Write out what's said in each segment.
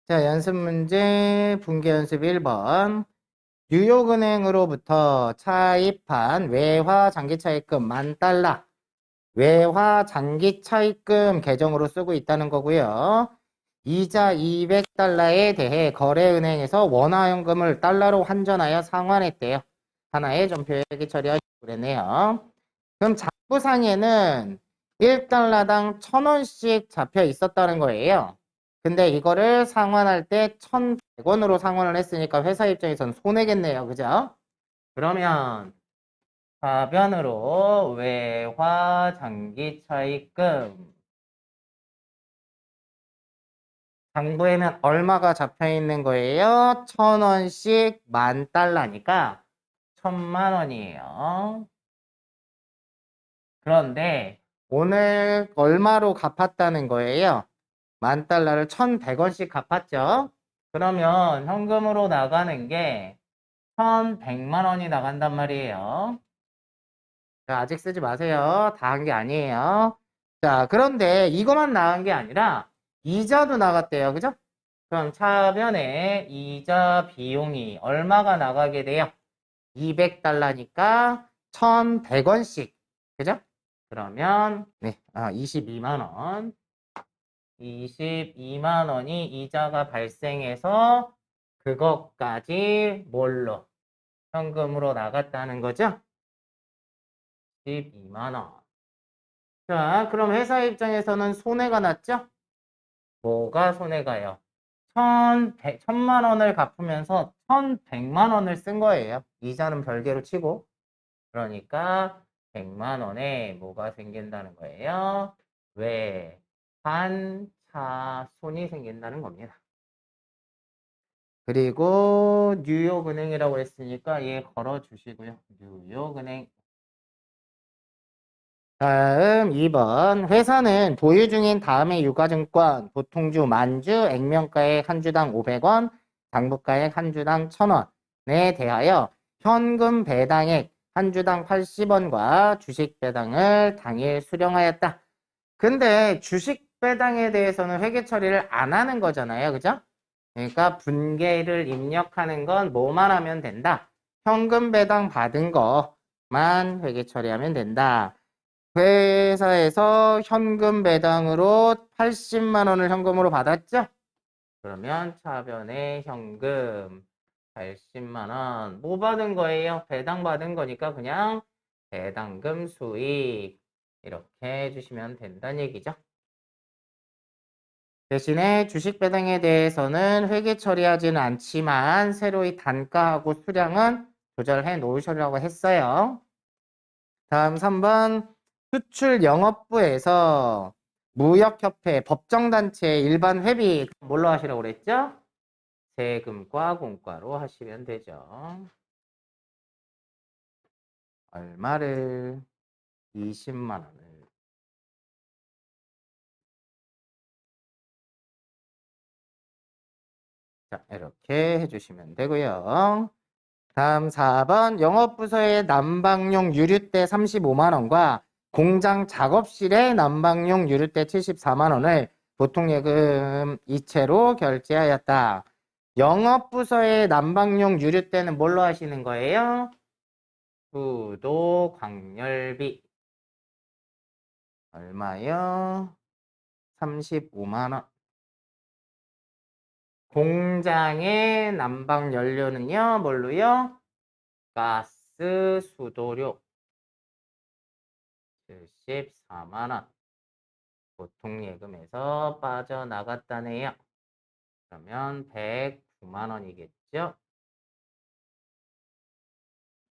자, 연습 문제 분계 연습 1번. 뉴욕은행으로부터 차입한 외화 장기 차입금 10,000달러. 외화 장기 차입금 계정으로 쓰고 있다는 거고요. 이자 200달러에 대해 거래은행에서 원화현금을 달러로 환전하여 상환했대요. 하나의 전표액이 처리하고 그랬네요. 그럼 장부상에는 1달러당 1,000원씩 잡혀 있었다는 거예요. 근데 이거를 상환할 때 1,100원으로 상환을 했으니까 회사 입장에서는 손해겠네요. 그죠? 그러면 사변으로 외화 장기 차입금 장부에는 얼마가 잡혀 있는 거예요? 1,000원씩 10,000달러니까 1,000,000원이에요. 그런데 오늘 얼마로 갚았다는 거예요? 10,000달러를 1,100원씩 갚았죠? 그러면 현금으로 나가는 게 1,100만 원이 나간단 말이에요. 자, 아직 쓰지 마세요. 다 한 게 아니에요. 자, 그런데 이것만 나간 게 아니라 이자도 나갔대요. 그죠? 그럼 차변에 이자 비용이 얼마가 나가게 돼요? 200달러니까 1,100원씩. 그죠? 그러면 22만 원. 22만 원이 이자가 발생해서 그것까지 뭘로? 현금으로 나갔다는 거죠? 12만 원. 자, 그럼 회사 입장에서는 손해가 났죠? 뭐가 손해가요? 1,000만 원을 갚으면서 1,100만 원을 쓴 거예요. 이자는 별개로 치고. 그러니까 100만 원에 뭐가 생긴다는 거예요? 외환차손이 생긴다는 겁니다. 그리고 뉴욕은행이라고 했으니까 얘 걸어주시고요. 뉴욕은행. 다음 2번. 회사는 보유 중인 다음의 유가증권, 보통주 만주, 액면가액 한 주당 500원, 당부가액 한 주당 1,000원에 대하여 현금 배당액 한 주당 80원과 주식 배당을 당일 수령하였다. 근데 주식 배당에 대해서는 회계 처리를 안 하는 거잖아요. 그죠? 그러니까 분계를 입력하는 건 뭐만 하면 된다. 현금 배당 받은 거만 회계 처리하면 된다. 회사에서 현금 배당으로 80만 원을 현금으로 받았죠? 그러면 차변에 현금 80만 원. 뭐 받은 거예요? 배당 받은 거니까 그냥 배당금 수익 이렇게 해주시면 된다는 얘기죠. 대신에 주식 배당에 대해서는 회계 처리하지는 않지만 새로이 단가하고 수량은 조절해 놓으시라고 했어요. 다음 3번 수출 영업부에서 무역협회 법정단체 일반 회비 뭘로 하시라고 그랬죠? 세금과 공과로 하시면 되죠. 얼마를? 20만 원을. 자, 이렇게 해주시면 되고요. 다음 4번 영업부서의 난방용 유류대 35만 원과 공장 작업실의 난방용 유류대 74만 원을 보통예금 이체로 결제하였다. 영업부서의 난방용 유류대는 뭘로 하시는 거예요? 수도 광열비. 얼마요? 35만 원. 공장의 난방 연료는요, 뭘로요? 가스 수도료 74만 원. 보통예금에서 빠져나갔다네요. 그러면 109만 원이겠죠?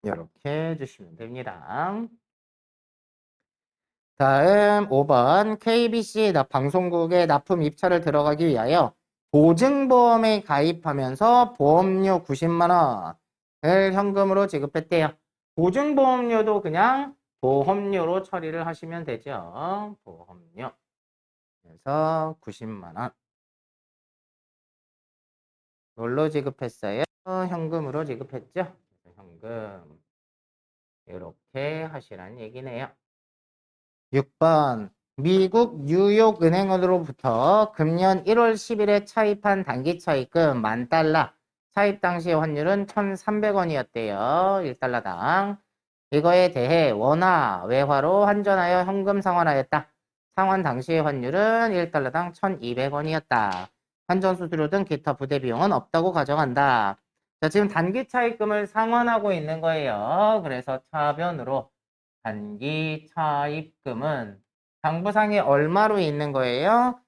이렇게 해주시면 됩니다. 다음 5번 KBC 방송국에 납품 입찰을 들어가기 위하여 보증보험에 가입하면서 보험료 90만 원을 현금으로 지급했대요. 보증보험료도 그냥 보험료로 처리를 하시면 되죠. 보험료. 그래서 90만 원. 뭘로 지급했어요? 현금으로 지급했죠? 현금. 이렇게 하시라는 얘기네요. 6번 미국 뉴욕은행으로부터 금년 1월 10일에 차입한 단기 차입금 10,000달러. 차입 당시의 환율은 1,300원이었대요. 1달러당. 이거에 대해 원화, 외화로 환전하여 현금 상환하였다. 상환 당시의 환율은 1달러당 1,200원이었다. 환전 수수료 등 기타 부대 비용은 없다고 가정한다. 자, 지금 단기 차입금을 상환하고 있는 거예요. 그래서 차변으로 단기 차입금은 장부상에 얼마로 있는 거예요?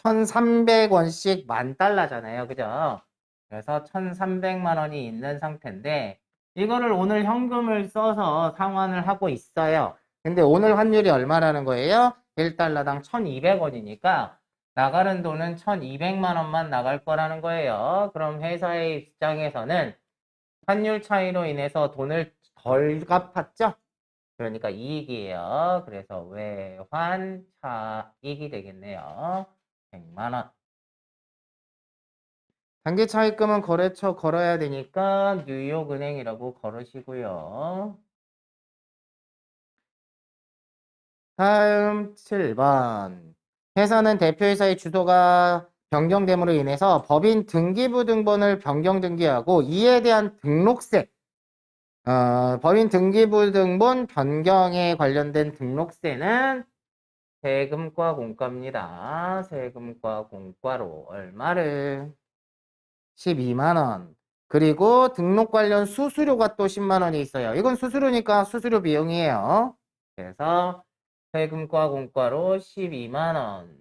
1,300원씩 10,000달러잖아요. 그죠? 그래서 1,300만 원이 있는 상태인데 이거를 오늘 현금을 써서 상환을 하고 있어요. 근데 오늘 환율이 얼마라는 거예요? 1달러당 1,200원이니까 나가는 돈은 1,200만 원만 나갈 거라는 거예요. 그럼 회사의 입장에서는 환율 차이로 인해서 돈을 덜 갚았죠? 그러니까 이익이에요. 그래서 외환 차익이 되겠네요. 100만 원. 단기 차입금은 거래처 걸어야 되니까 뉴욕은행이라고 걸으시고요. 다음 7번. 회사는 대표이사의 주소가 변경됨으로 인해서 법인 등기부 등본을 변경 등기하고 이에 대한 등록세, 법인 등기부 등본 변경에 관련된 등록세는 세금과 공과입니다. 세금과 공과로 얼마를? 12만 원. 그리고 등록 관련 수수료가 또 10만 원이 있어요. 이건 수수료니까 수수료 비용이에요. 그래서 세금과 공과로 12만 원.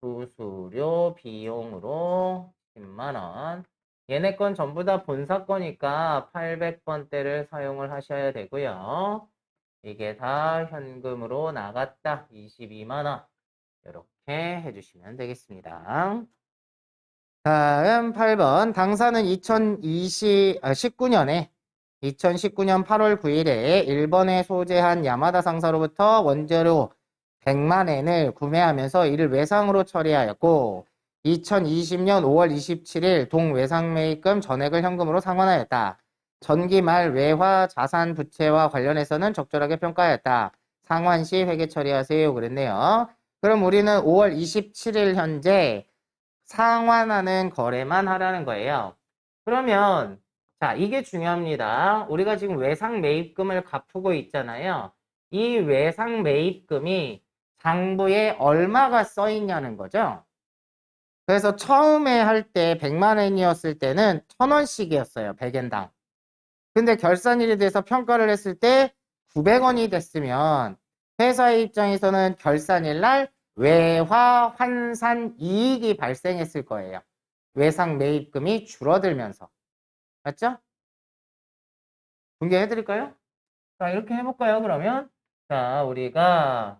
수수료 비용으로 10만 원. 얘네 건 전부 다 본사 거니까 800번대를 사용을 하셔야 되고요. 이게 다 현금으로 나갔다. 22만 원. 이렇게 해주시면 되겠습니다. 다음 8번. 당사는 2019년에 8월 9일에 일본에 소재한 야마다 상사로부터 원재료 100만 엔을 구매하면서 이를 외상으로 처리하였고 2020년 5월 27일 동외상매입금 전액을 현금으로 상환하였다. 전기 말 외화 자산 부채와 관련해서는 적절하게 평가하였다. 상환 시 회계 처리하세요. 그랬네요. 그럼 우리는 5월 27일 현재 상환하는 거래만 하라는 거예요. 그러면 자, 이게 중요합니다. 우리가 지금 외상 매입금을 갚고 있잖아요. 이 외상 매입금이 장부에 얼마가 써 있냐는 거죠. 그래서 처음에 할 때 100만 원이었을 때는 1,000원씩이었어요. 100엔당. 근데 결산일이 돼서 평가를 했을 때 900원이 됐으면 회사의 입장에서는 결산일 날 외화 환산 이익이 발생했을 거예요. 외상 매입금이 줄어들면서. 맞죠? 공개해 드릴까요? 자, 이렇게 해볼까요? 그러면 자, 우리가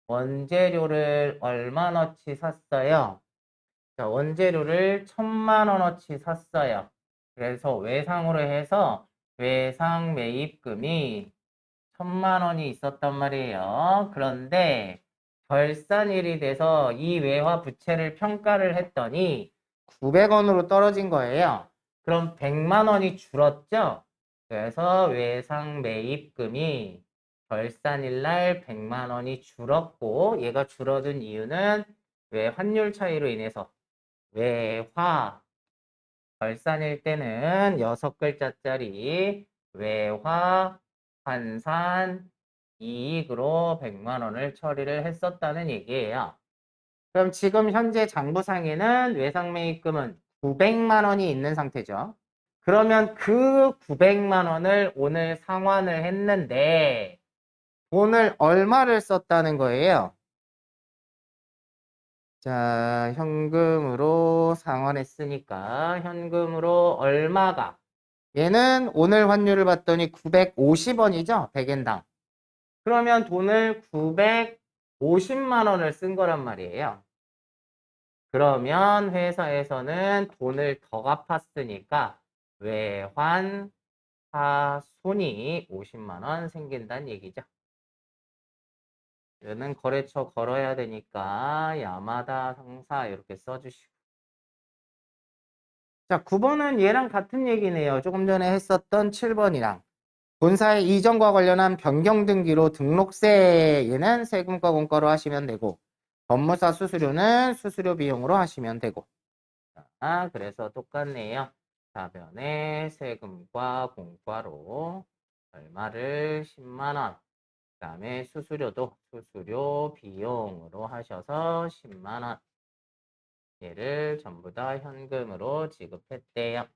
원재료를 얼마너치 샀어요? 자, 원재료를 1,000만 원어치 샀어요. 그래서 외상으로 해서 외상 매입금이 1,000만 원이 있었단 말이에요. 그런데 결산일이 돼서 이 외화 부채를 평가를 했더니 900원으로 떨어진 거예요. 그럼 100만 원이 줄었죠? 그래서 외상 매입금이 결산일 날 100만 원이 줄었고 얘가 줄어든 이유는 왜 환율 차이로 인해서 외화 결산일 때는 6글자짜리 외화 환산 이익으로 100만 원을 처리를 했었다는 얘기예요. 그럼 지금 현재 장부상에는 외상매입금은 900만 원이 있는 상태죠. 그러면 그 900만 원을 오늘 상환을 했는데 돈을 얼마를 썼다는 거예요? 자, 현금으로 상환했으니까 현금으로 얼마가? 얘는 오늘 환율을 봤더니 950원이죠? 100엔당. 그러면 돈을 950만 원을 쓴 거란 말이에요. 그러면 회사에서는 돈을 더 갚았으니까 외환 하손이 50만 원 생긴다는 얘기죠. 얘는 거래처 걸어야 되니까 야마다 상사 이렇게 써주시고. 자, 9번은 얘랑 같은 얘기네요. 조금 전에 했었던 7번이랑. 본사의 이전과 관련한 변경 등기로 등록세에는 세금과 공과로 하시면 되고 법무사 수수료는 수수료 비용으로 하시면 되고 그래서 똑같네요. 사변에 세금과 공과로 얼마를 10만 원 그 다음에 수수료도 수수료 비용으로 하셔서 10만 원 얘를 전부 다 현금으로 지급했대요.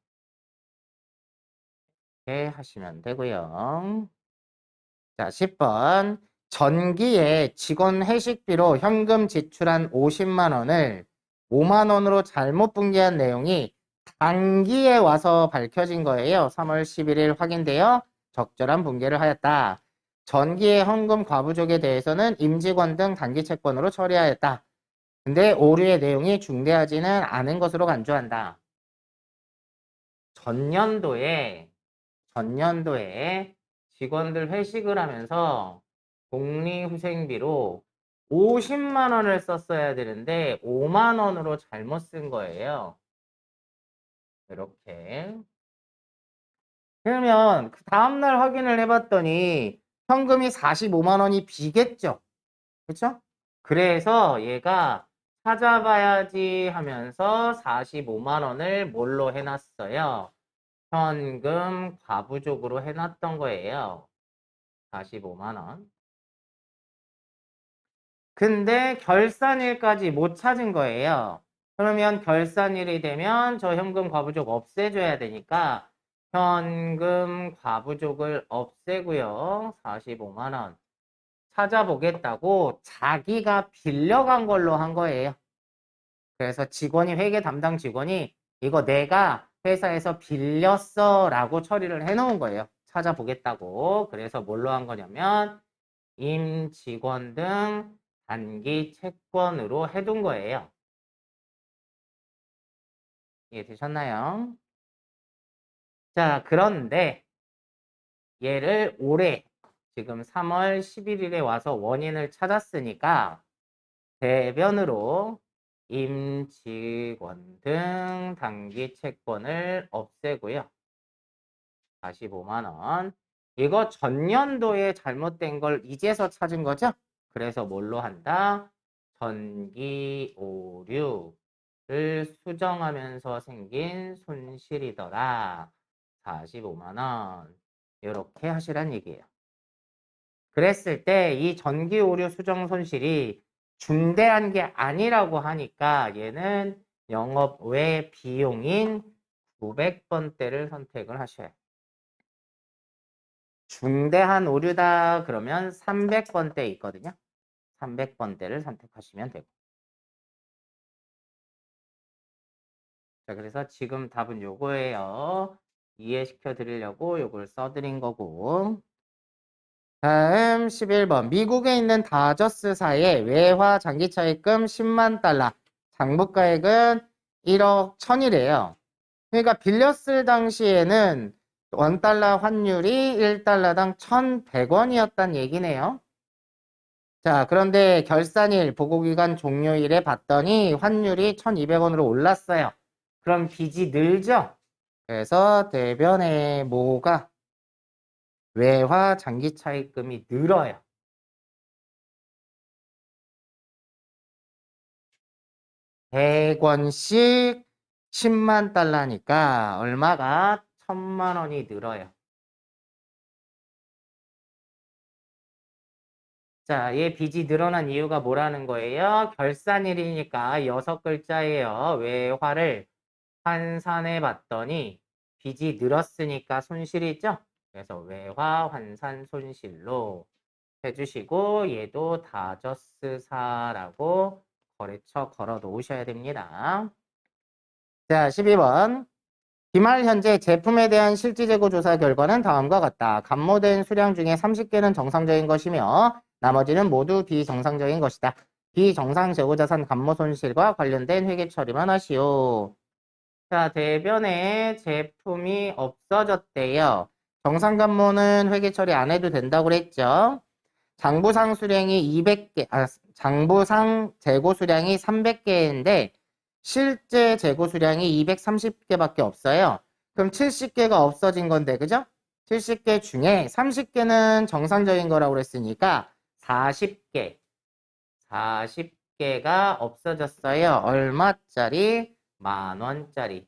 이렇게 하시면 되고요. 자, 10번. 전기에 직원 회식비로 현금 지출한 50만 원을 5만 원으로 잘못 분기한 내용이 단기에 와서 밝혀진 거예요. 3월 11일 확인되어 적절한 분기를 하였다. 전기의 현금 과부족에 대해서는 임직원 등 단기 채권으로 처리하였다. 근데 오류의 내용이 중대하지는 않은 것으로 간주한다. 전년도에 직원들 회식을 하면서 복리후생비로 50만 원을 썼어야 되는데 5만 원으로 잘못 쓴 거예요. 이렇게. 그러면 그 다음날 확인을 해봤더니 현금이 45만 원이 비겠죠. 그렇죠? 그래서 얘가 찾아봐야지 하면서 45만 원을 뭘로 해놨어요? 현금 과부족으로 해놨던 거예요. 45만 원. 근데 결산일까지 못 찾은 거예요. 그러면 결산일이 되면 저 현금 과부족 없애줘야 되니까 현금 과부족을 없애고요. 45만 원. 찾아보겠다고 자기가 빌려간 걸로 한 거예요. 그래서 직원이 회계 담당 직원이 이거 내가 회사에서 빌렸어 라고 처리를 해놓은 거예요. 찾아보겠다고. 그래서 뭘로 한 거냐면 임직원 등 단기 채권으로 해둔 거예요. 이해되셨나요? 자, 그런데 얘를 올해 지금 3월 11일에 와서 원인을 찾았으니까 대변으로 임직원 등 단기 채권을 없애고요. 45만 원. 이거 전년도에 잘못된 걸 이제서 찾은 거죠? 그래서 뭘로 한다? 전기 오류를 수정하면서 생긴 손실이더라. 45만 원. 이렇게 하시란 얘기예요. 그랬을 때 이 전기 오류 수정 손실이 중대한 게 아니라고 하니까 얘는 영업 외 비용인 900번대를 선택을 하셔야 해요. 중대한 오류다 그러면 300번대 있거든요. 300번대를 선택하시면 되고. 자, 그래서 지금 답은 요거예요. 이해시켜 드리려고 요걸 써드린 거고. 다음 11번. 미국에 있는 다저스사의 외화 장기차입금 10만 달러. 장부가액은 1억 1000이래요. 그러니까 빌렸을 당시에는 원달러 환율이 1달러당 1100원이었단 얘기네요. 자, 그런데 결산일, 보고기간 종료일에 봤더니 환율이 1200원으로 올랐어요. 그럼 빚이 늘죠? 그래서 대변에 뭐가 외화 장기 차입금이 늘어요. $100씩 10만 달러니까 얼마가 1000만 원이 늘어요. 자, 얘 빚이 늘어난 이유가 뭐라는 거예요? 결산일이니까 6글자예요. 외화를 환산해 봤더니 빚이 늘었으니까 손실이죠? 그래서 외화 환산 손실로 해주시고 얘도 다저스사라고 거래처 걸어 놓으셔야 됩니다. 자, 12번. 기말 현재 제품에 대한 실지 재고 조사 결과는 다음과 같다. 감모된 수량 중에 30개는 정상적인 것이며 나머지는 모두 비정상적인 것이다. 비정상 재고자산 감모 손실과 관련된 회계 처리만 하시오. 자, 대변에 제품이 없어졌대요. 정상 감모는 회계 처리 안 해도 된다고 그랬죠. 장부상 수량이 200개, 장부상 재고 수량이 300개인데 실제 재고 수량이 230개밖에 없어요. 그럼 70개가 없어진 건데, 그죠? 70개 중에 30개는 정상적인 거라고 그랬으니까 40개가 없어졌어요. 얼마짜리? 10,000원짜리.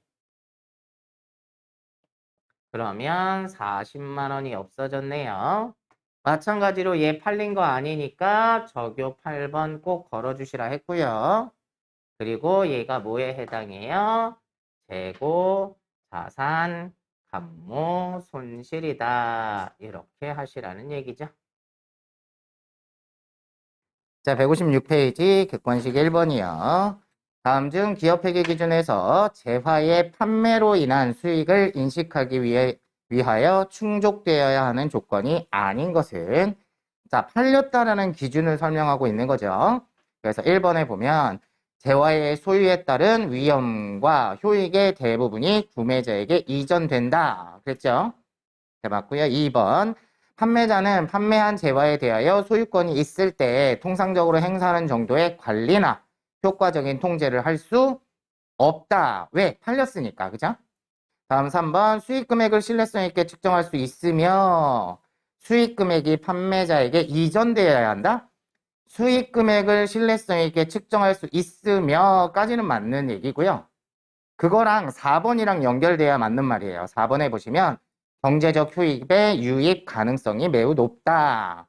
그러면 40만 원이 없어졌네요. 마찬가지로 얘 팔린 거 아니니까 저교 8번 꼭 걸어주시라 했고요. 그리고 얘가 뭐에 해당해요? 재고, 자산, 감모, 손실이다. 이렇게 하시라는 얘기죠. 자, 156페이지 객관식 1번이요. 다음 중 기업회계 기준에서 재화의 판매로 인한 수익을 인식하기 위하여 충족되어야 하는 조건이 아닌 것은, 자, 팔렸다라는 기준을 설명하고 있는 거죠. 그래서 1번에 보면 재화의 소유에 따른 위험과 효익의 대부분이 구매자에게 이전된다. 그랬죠? 네, 맞고요. 2번. 판매자는 판매한 재화에 대하여 소유권이 있을 때 통상적으로 행사하는 정도의 관리나 효과적인 통제를 할 수 없다. 왜? 팔렸으니까. 그죠? 다음 3번. 수익 금액을 신뢰성 있게 측정할 수 있으며 수익 금액이 판매자에게 이전되어야 한다. 수익 금액을 신뢰성 있게 측정할 수 있으며까지는 맞는 얘기고요. 그거랑 4번이랑 연결돼야 맞는 말이에요. 4번에 보시면 경제적 효익의 유입 가능성이 매우 높다.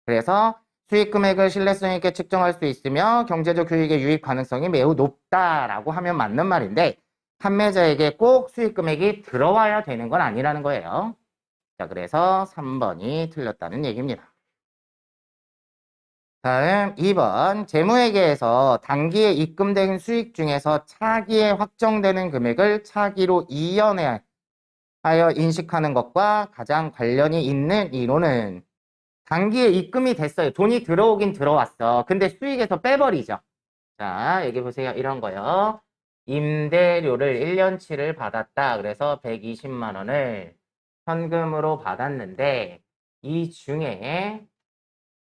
그래서 수익 금액을 신뢰성 있게 측정할 수 있으며 경제적 효익의 유입 가능성이 매우 높다라고 하면 맞는 말인데 판매자에게 꼭 수익 금액이 들어와야 되는 건 아니라는 거예요. 자, 그래서 3번이 틀렸다는 얘기입니다. 다음 2번 재무회계에서 단기에 입금된 수익 중에서 차기에 확정되는 금액을 차기로 이연하여 인식하는 것과 가장 관련이 있는 이론은 단기에 입금이 됐어요. 돈이 들어오긴 들어왔어. 근데 수익에서 빼버리죠. 자, 여기 보세요. 이런 거요. 임대료를 1년치를 받았다. 그래서 120만 원을 현금으로 받았는데 이 중에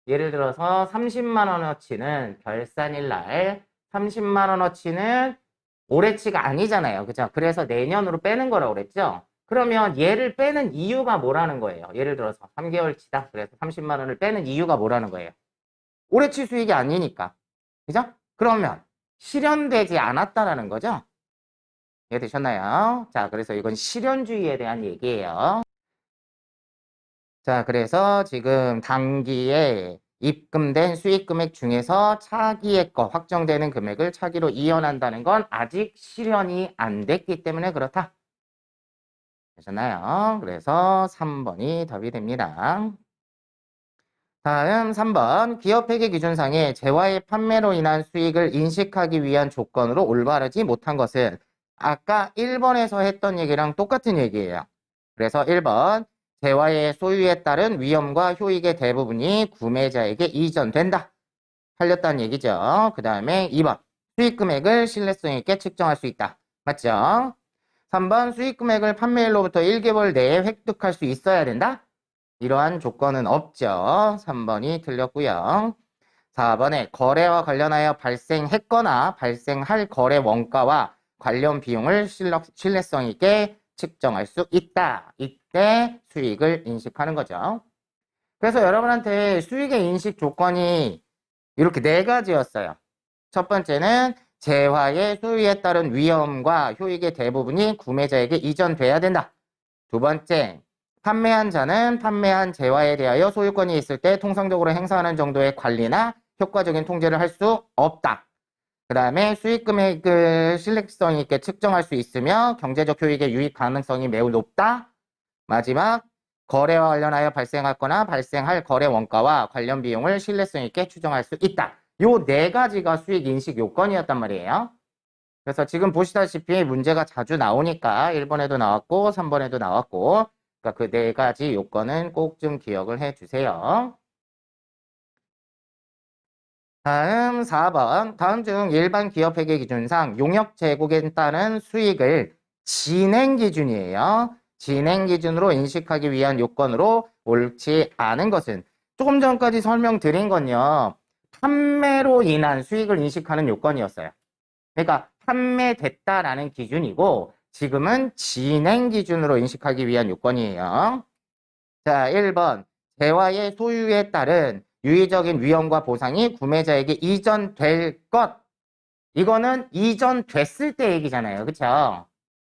예를 들어서 30만 원어치는 결산일 날 30만 원어치는 올해치가 아니잖아요. 그죠? 그래서 내년으로 빼는 거라고 그랬죠? 그러면 얘를 빼는 이유가 뭐라는 거예요? 예를 들어서 3개월치다. 그래서 30만 원을 빼는 이유가 뭐라는 거예요? 올해치 수익이 아니니까. 그죠? 그러면 실현되지 않았다라는 거죠? 이해되셨나요? 자, 그래서 이건 실현주의에 대한 얘기예요. 자, 그래서 지금 단기에 입금된 수익 금액 중에서 차기의 거 확정되는 금액을 차기로 이연한다는 건 아직 실현이 안 됐기 때문에 그렇다. 되셨나요? 그래서 3번이 답이 됩니다. 다음 3번 기업회계 기준상에 재화의 판매로 인한 수익을 인식하기 위한 조건으로 올바르지 못한 것은 아까 1번에서 했던 얘기랑 똑같은 얘기예요. 그래서 1번 재화의 소유에 따른 위험과 효익의 대부분이 구매자에게 이전된다. 팔렸다는 얘기죠. 그 다음에 2번 수익 금액을 신뢰성 있게 측정할 수 있다. 맞죠? 3번 수익 금액을 판매일로부터 1개월 내에 획득할 수 있어야 된다. 이러한 조건은 없죠. 3번이 틀렸고요. 4번에 거래와 관련하여 발생했거나 발생할 거래 원가와 관련 비용을 신뢰성 있게 측정할 수 있다. 이때 수익을 인식하는 거죠. 그래서 여러분한테 수익의 인식 조건이 이렇게 4가지였어요. 첫 번째는 재화의 소유에 따른 위험과 효익의 대부분이 구매자에게 이전돼야 된다. 두 번째, 판매한 자는 판매한 재화에 대하여 소유권이 있을 때 통상적으로 행사하는 정도의 관리나 효과적인 통제를 할 수 없다. 그 다음에 수익 금액을 신뢰성 있게 측정할 수 있으며 경제적 효익의 유입 가능성이 매우 높다. 마지막, 거래와 관련하여 발생하거나 발생할 거래 원가와 관련 비용을 신뢰성 있게 추정할 수 있다. 요 4가지가 수익 인식 요건이었단 말이에요. 그래서 지금 보시다시피 문제가 자주 나오니까 1번에도 나왔고 3번에도 나왔고 그러니까 그 4가지 요건은 꼭 좀 기억을 해 주세요. 다음 4번. 다음 중 일반 기업회계 기준상 용역 제국에 따른 수익을 진행 기준이에요. 진행 기준으로 인식하기 위한 요건으로 옳지 않은 것은 조금 전까지 설명드린 건요. 판매로 인한 수익을 인식하는 요건이었어요. 그러니까 판매됐다라는 기준이고 지금은 진행 기준으로 인식하기 위한 요건이에요. 자, 1번. 재화의 소유에 따른 유의적인 위험과 보상이 구매자에게 이전될 것. 이거는 이전됐을 때 얘기잖아요. 그쵸?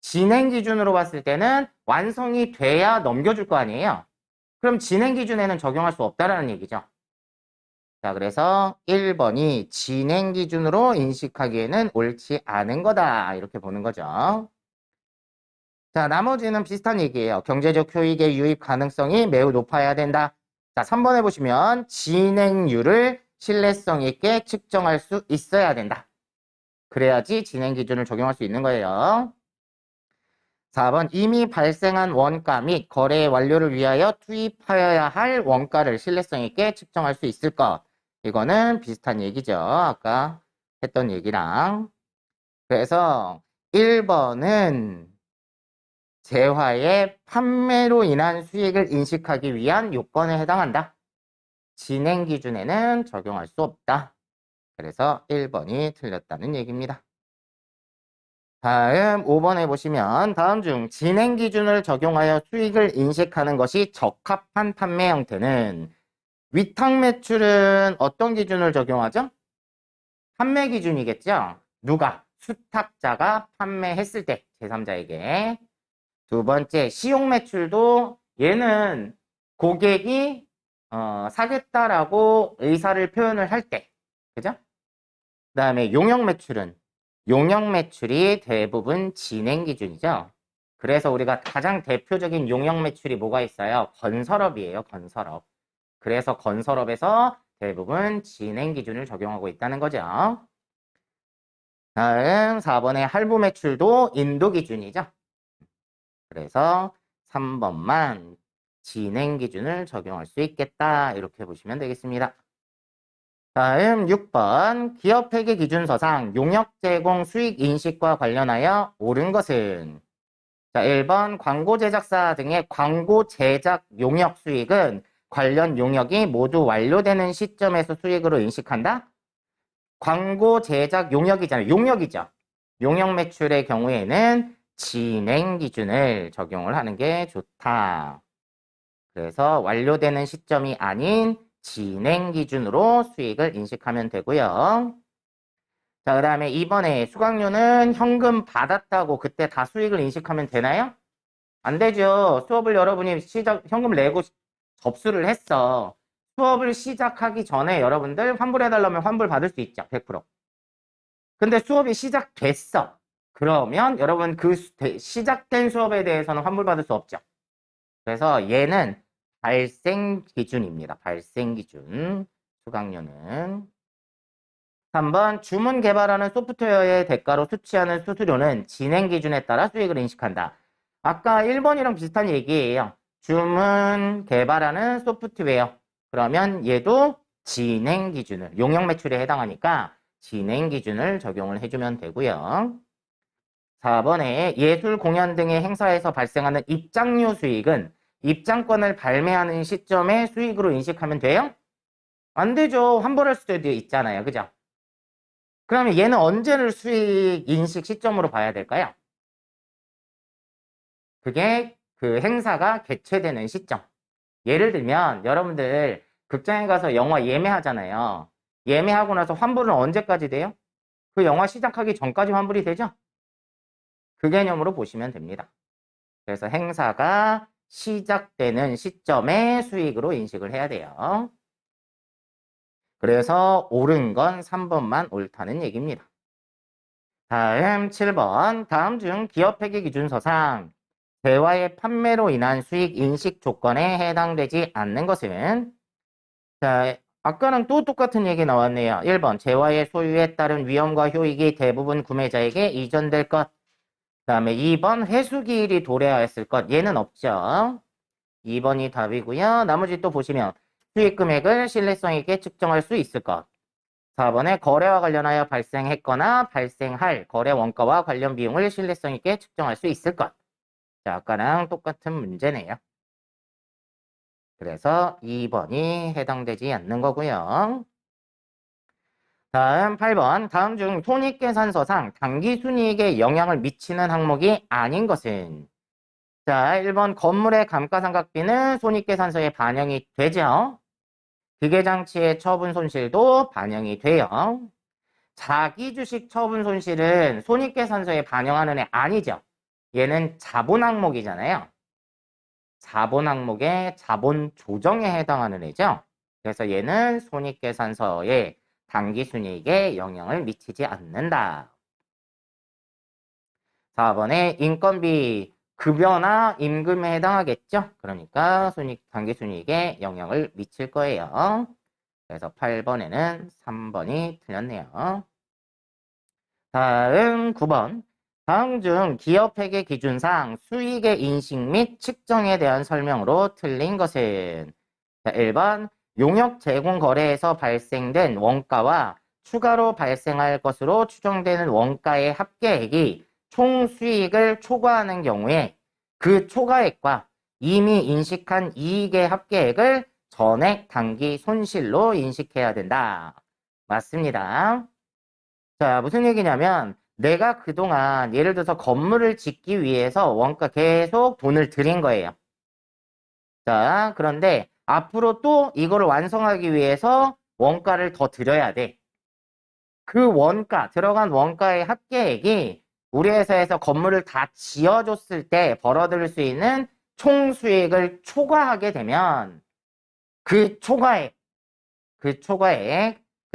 진행 기준으로 봤을 때는 완성이 돼야 넘겨줄 거 아니에요? 그럼 진행 기준에는 적용할 수 없다라는 얘기죠. 자, 그래서 1번이 진행 기준으로 인식하기에는 옳지 않은 거다. 이렇게 보는 거죠. 자, 나머지는 비슷한 얘기예요. 경제적 효익의 유입 가능성이 매우 높아야 된다. 자, 3번에 보시면 진행률을 신뢰성 있게 측정할 수 있어야 된다. 그래야지 진행 기준을 적용할 수 있는 거예요. 4번 이미 발생한 원가 및 거래 완료를 위하여 투입하여야 할 원가를 신뢰성 있게 측정할 수 있을 것. 이거는 비슷한 얘기죠. 아까 했던 얘기랑. 그래서 1번은 재화의 판매로 인한 수익을 인식하기 위한 요건에 해당한다. 진행 기준에는 적용할 수 없다. 그래서 1번이 틀렸다는 얘기입니다. 다음 5번에 보시면 다음 중 진행 기준을 적용하여 수익을 인식하는 것이 적합한 판매 형태는 위탁 매출은 어떤 기준을 적용하죠? 판매 기준이겠죠? 누가? 수탁자가 판매했을 때 제3자에게. 두 번째, 시용 매출도 얘는 고객이 사겠다라고 의사를 표현을 할 때. 그죠? 그 다음에 용역 매출은 용역 매출이 대부분 진행 기준이죠. 그래서 우리가 가장 대표적인 용역 매출이 뭐가 있어요? 건설업이에요, 건설업. 그래서 건설업에서 대부분 진행 기준을 적용하고 있다는 거죠. 다음 4번의 할부 매출도 인도 기준이죠. 그래서 3번만 진행 기준을 적용할 수 있겠다. 이렇게 보시면 되겠습니다. 다음 6번 기업회계 기준서상 용역 제공 수익 인식과 관련하여 옳은 것은 자, 1번 광고 제작사 등의 광고 제작 용역 수익은 관련 용역이 모두 완료되는 시점에서 수익으로 인식한다? 광고 제작 용역이잖아요. 용역이죠. 용역 매출의 경우에는 진행 기준을 적용을 하는 게 좋다. 그래서 완료되는 시점이 아닌 진행 기준으로 수익을 인식하면 되고요. 자, 그 다음에 이번에 수강료는 현금 받았다고 그때 다 수익을 인식하면 되나요? 안 되죠. 수업을 여러분이 현금 내고 접수를 했어. 수업을 시작하기 전에 여러분들 환불해달라면 환불 받을 수 있죠. 100%. 근데 수업이 시작됐어. 그러면 여러분 그 시작된 수업에 대해서는 환불 받을 수 없죠. 그래서 얘는 발생 기준입니다. 발생 기준. 수강료는. 3번 주문 개발하는 소프트웨어의 대가로 수취하는 수수료는 진행 기준에 따라 수익을 인식한다. 아까 1번이랑 비슷한 얘기예요. 주문 개발하는 소프트웨어. 그러면 얘도 진행 기준을, 용역 매출에 해당하니까 진행 기준을 적용을 해주면 되고요. 4번에 예술 공연 등의 행사에서 발생하는 입장료 수익은 입장권을 발매하는 시점에 수익으로 인식하면 돼요? 안 되죠. 환불할 수도 있잖아요. 그죠? 그러면 얘는 언제를 수익 인식 시점으로 봐야 될까요? 그게 그 행사가 개최되는 시점. 예를 들면 여러분들 극장에 가서 영화 예매하잖아요. 예매하고 나서 환불은 언제까지 돼요? 그 영화 시작하기 전까지 환불이 되죠? 그 개념으로 보시면 됩니다. 그래서 행사가 시작되는 시점에 수익으로 인식을 해야 돼요. 그래서 옳은 건 3번만 옳다는 얘기입니다. 다음 7번. 다음 중 기업회계 기준서상 재화의 판매로 인한 수익 인식 조건에 해당되지 않는 것은 자, 아까랑 또 똑같은 얘기 나왔네요. 1번 재화의 소유에 따른 위험과 효익이 대부분 구매자에게 이전될 것. 그 다음에 2번 회수기일이 도래하였을 것. 얘는 없죠. 2번이 답이고요. 나머지 또 보시면 수익 금액을 신뢰성 있게 측정할 수 있을 것. 4번에 거래와 관련하여 발생했거나 발생할 거래 원가와 관련 비용을 신뢰성 있게 측정할 수 있을 것. 자, 아까랑 똑같은 문제네요. 그래서 2번이 해당되지 않는 거고요. 다음 8번. 다음 중 손익계산서상 당기순이익에 영향을 미치는 항목이 아닌 것은 자, 1번 건물의 감가상각비는 손익계산서에 반영이 되죠. 기계장치의 처분 손실도 반영이 돼요. 자기주식 처분 손실은 손익계산서에 반영하는 애 아니죠. 얘는 자본 항목이잖아요. 자본 항목의 자본 조정에 해당하는 애죠. 그래서 얘는 손익계산서에 당기순이익에 영향을 미치지 않는다. 4번에 인건비 급여나 임금에 해당하겠죠. 그러니까 당기순이익에 영향을 미칠 거예요. 그래서 8번에는 3번이 틀렸네요. 다음 9번. 다음 중 기업회계 기준상 수익의 인식 및 측정에 대한 설명으로 틀린 것은 1번 용역 제공 거래에서 발생된 원가와 추가로 발생할 것으로 추정되는 원가의 합계액이 총 수익을 초과하는 경우에 그 초과액과 이미 인식한 이익의 합계액을 전액 단기 손실로 인식해야 된다. 맞습니다. 자, 무슨 얘기냐면 내가 그동안 예를 들어서 건물을 짓기 위해서 원가 계속 돈을 들인 거예요. 자, 그런데 앞으로 또 이거를 완성하기 위해서 원가를 더 들여야 돼. 그 원가, 들어간 원가의 합계액이 우리 회사에서 건물을 다 지어줬을 때 벌어들일 수 있는 총 수익을 초과하게 되면 그 초과액, 그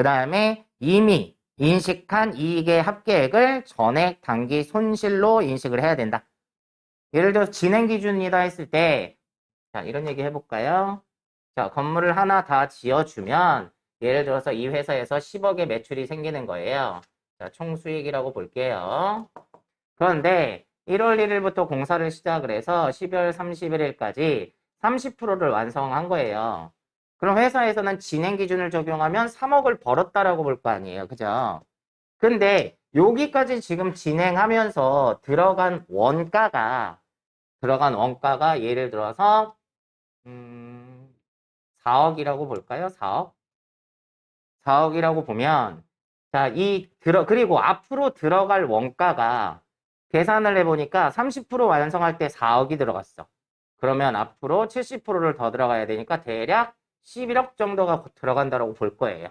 다음에 이미 인식한 이익의 합계액을 전액 단기 손실로 인식을 해야 된다. 예를 들어서 진행 기준이다 했을 때, 자, 이런 얘기 해볼까요? 자, 건물을 하나 다 지어주면, 예를 들어서 이 회사에서 10억의 매출이 생기는 거예요. 자, 총 수익이라고 볼게요. 그런데 1월 1일부터 공사를 시작을 해서 12월 31일까지 30%를 완성한 거예요. 그럼 회사에서는 진행 기준을 적용하면 3억을 벌었다라고 볼 거 아니에요. 그죠? 근데 여기까지 지금 진행하면서 들어간 원가가 예를 들어서 4억이라고 볼까요? 4억? 4억이라고 보면 자, 그리고 앞으로 들어갈 원가가 계산을 해보니까 30% 완성할 때 4억이 들어갔어. 그러면 앞으로 70%를 더 들어가야 되니까 대략 11억 정도가 들어간다고 볼 거예요.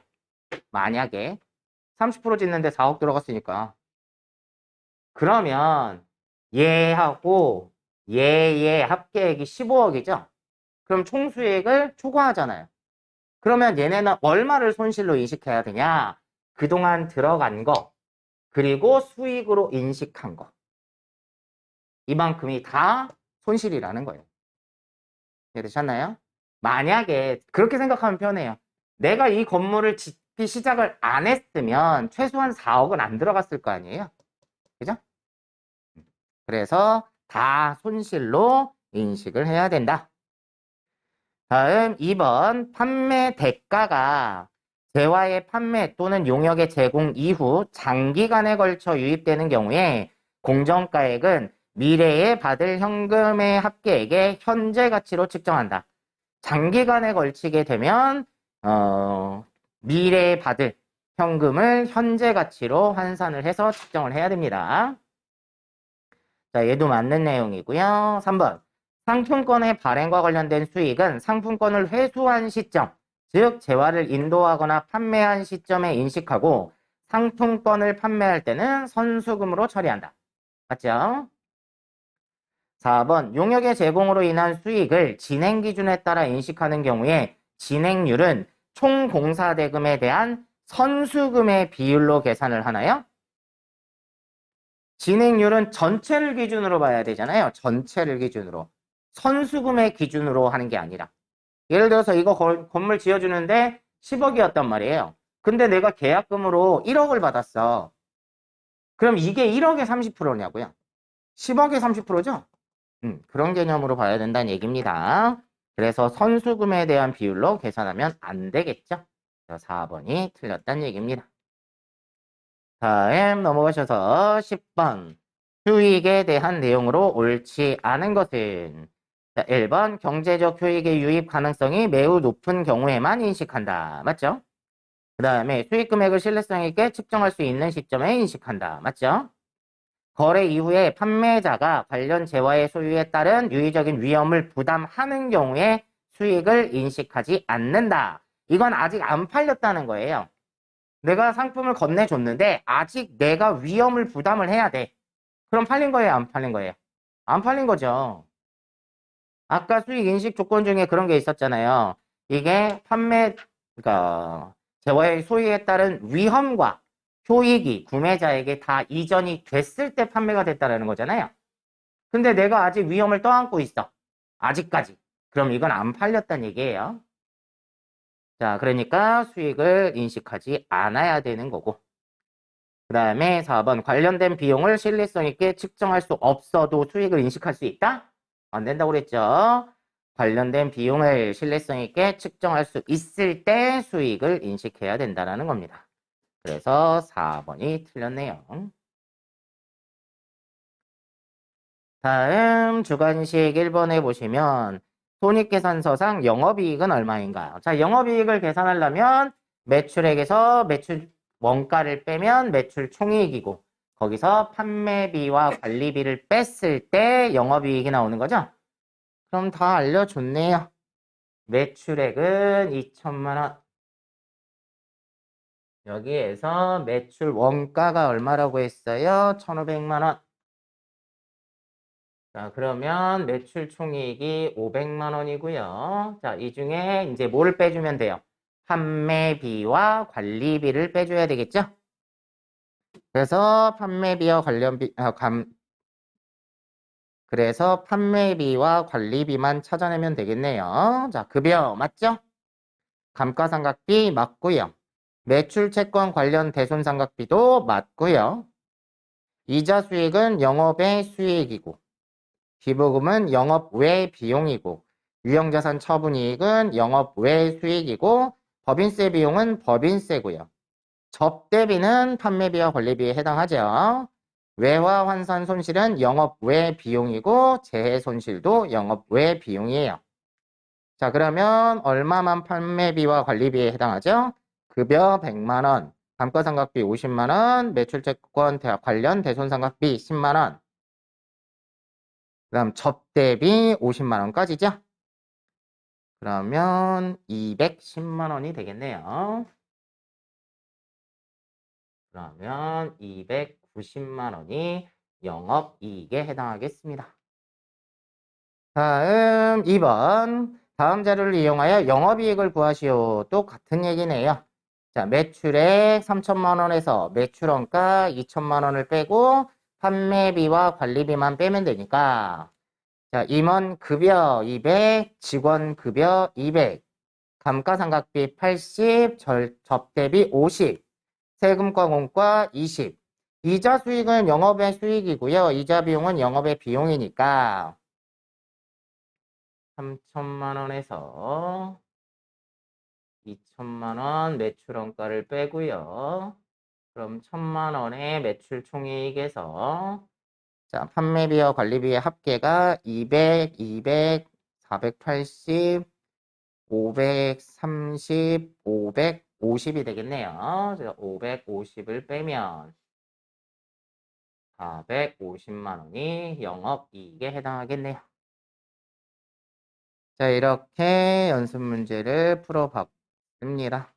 만약에 30% 짓는데 4억 들어갔으니까. 그러면 얘하고 얘의 합계액이 15억이죠? 그럼 총수익을 초과하잖아요. 그러면 얘네는 얼마를 손실로 인식해야 되냐? 그동안 들어간 거, 그리고 수익으로 인식한 거. 이만큼이 다 손실이라는 거예요. 이해되셨나요? 만약에 그렇게 생각하면 편해요. 내가 이 건물을 짓기 시작을 안 했으면 최소한 4억은 안 들어갔을 거 아니에요? 그죠? 그래서 다 손실로 인식을 해야 된다. 다음 2번 판매 대가가 재화의 판매 또는 용역의 제공 이후 장기간에 걸쳐 유입되는 경우에 공정가액은 미래에 받을 현금의 합계액의 현재 가치로 측정한다. 장기간에 걸치게 되면 미래에 받을 현금을 현재 가치로 환산을 해서 측정을 해야 됩니다. 자, 얘도 맞는 내용이고요. 3번. 상품권의 발행과 관련된 수익은 상품권을 회수한 시점, 즉 재화를 인도하거나 판매한 시점에 인식하고 상품권을 판매할 때는 선수금으로 처리한다. 맞죠? 4번. 용역의 제공으로 인한 수익을 진행 기준에 따라 인식하는 경우에 진행률은 총 공사 대금에 대한 선수금의 비율로 계산을 하나요? 진행률은 전체를 기준으로 봐야 되잖아요. 전체를 기준으로. 선수금의 기준으로 하는 게 아니라. 예를 들어서 이거 건물 지어주는데 10억이었단 말이에요. 근데 내가 계약금으로 1억을 받았어. 그럼 이게 1억의 30%냐고요? 10억의 30%죠? 그런 개념으로 봐야 된다는 얘기입니다. 그래서 선수금에 대한 비율로 계산하면 안 되겠죠? 4번이 틀렸다는 얘기입니다. 다음 넘어가셔서 10번. 수익에 대한 내용으로 옳지 않은 것은 자, 1번 경제적 효익의 유입 가능성이 매우 높은 경우에만 인식한다. 맞죠? 그 다음에 수익 금액을 신뢰성 있게 측정할 수 있는 시점에 인식한다. 맞죠? 거래 이후에 판매자가 관련 재화의 소유에 따른 유의적인 위험을 부담하는 경우에 수익을 인식하지 않는다. 이건 아직 안 팔렸다는 거예요. 내가 상품을 건네줬는데 아직 내가 위험을 부담을 해야 돼. 그럼 팔린 거예요, 안 팔린 거예요? 안 팔린 거죠. 아까 수익 인식 조건 중에 그런 게 있었잖아요. 이게 그러니까 재화의 소유에 따른 위험과 효익이 구매자에게 다 이전이 됐을 때 판매가 됐다라는 거잖아요. 근데 내가 아직 위험을 떠안고 있어. 아직까지. 그럼 이건 안 팔렸다는 얘기예요. 자, 그러니까 수익을 인식하지 않아야 되는 거고. 그 다음에 4번 관련된 비용을 신뢰성 있게 측정할 수 없어도 수익을 인식할 수 있다? 안 된다고 그랬죠? 관련된 비용을 신뢰성 있게 측정할 수 있을 때 수익을 인식해야 된다는 겁니다. 그래서 4번이 틀렸네요. 다음 주관식 1번에 보시면 손익계산서상 영업이익은 얼마인가요? 자, 영업이익을 계산하려면 매출액에서 매출 원가를 빼면 매출 총이익이고 거기서 판매비와 관리비를 뺐을 때 영업이익이 나오는 거죠? 그럼 다 알려줬네요. 매출액은 2천만 원. 여기에서 매출 원가가 얼마라고 했어요? 1,500만 원. 자, 그러면 매출 총이익이 500만 원이고요. 자, 이 중에 이제 뭐를 빼주면 돼요? 판매비와 관리비를 빼줘야 되겠죠? 그래서 판매비와 그래서 판매비와 관리비만 찾아내면 되겠네요. 자, 급여 맞죠? 감가상각비 맞고요. 매출 채권 관련 대손상각비도 맞고요. 이자 수익은 영업의 수익이고 기부금은 영업 외 비용이고 유형자산 처분이익은 영업 외 수익이고 법인세 비용은 법인세고요. 접대비는 판매비와 관리비에 해당하죠. 외화 환산 손실은 영업 외 비용이고 재해 손실도 영업 외 비용이에요. 자, 그러면 얼마만 판매비와 관리비에 해당하죠? 급여 100만 원, 감가상각비 50만 원, 매출채권 관련 대손상각비 10만 원, 그 다음 접대비 50만 원까지죠? 그러면 210만 원이 되겠네요. 그러면 290만 원이 영업이익에 해당하겠습니다. 다음 2번. 다음 자료를 이용하여 영업이익을 구하시오. 또 같은 얘기네요. 자, 매출액 3천만 원에서 매출원가 2천만 원을 빼고 판매비와 관리비만 빼면 되니까 자, 임원 급여 200, 직원 급여 200, 감가상각비 80, 접대비 50, 세금과 공과 20. 이자 수익은 영업의 수익이고요. 이자 비용은 영업의 비용이니까 3천만 원에서 2천만 원 매출원가를 빼고요. 그럼 1천만 원의 매출 총이익에서 자, 판매비와 관리비의 합계가 200, 200, 480, 530, 550이 되겠네요. 그래서 550을 빼면 450만 원이 영업이익에 해당하겠네요. 자, 이렇게 연습 문제를 풀어봤습니다.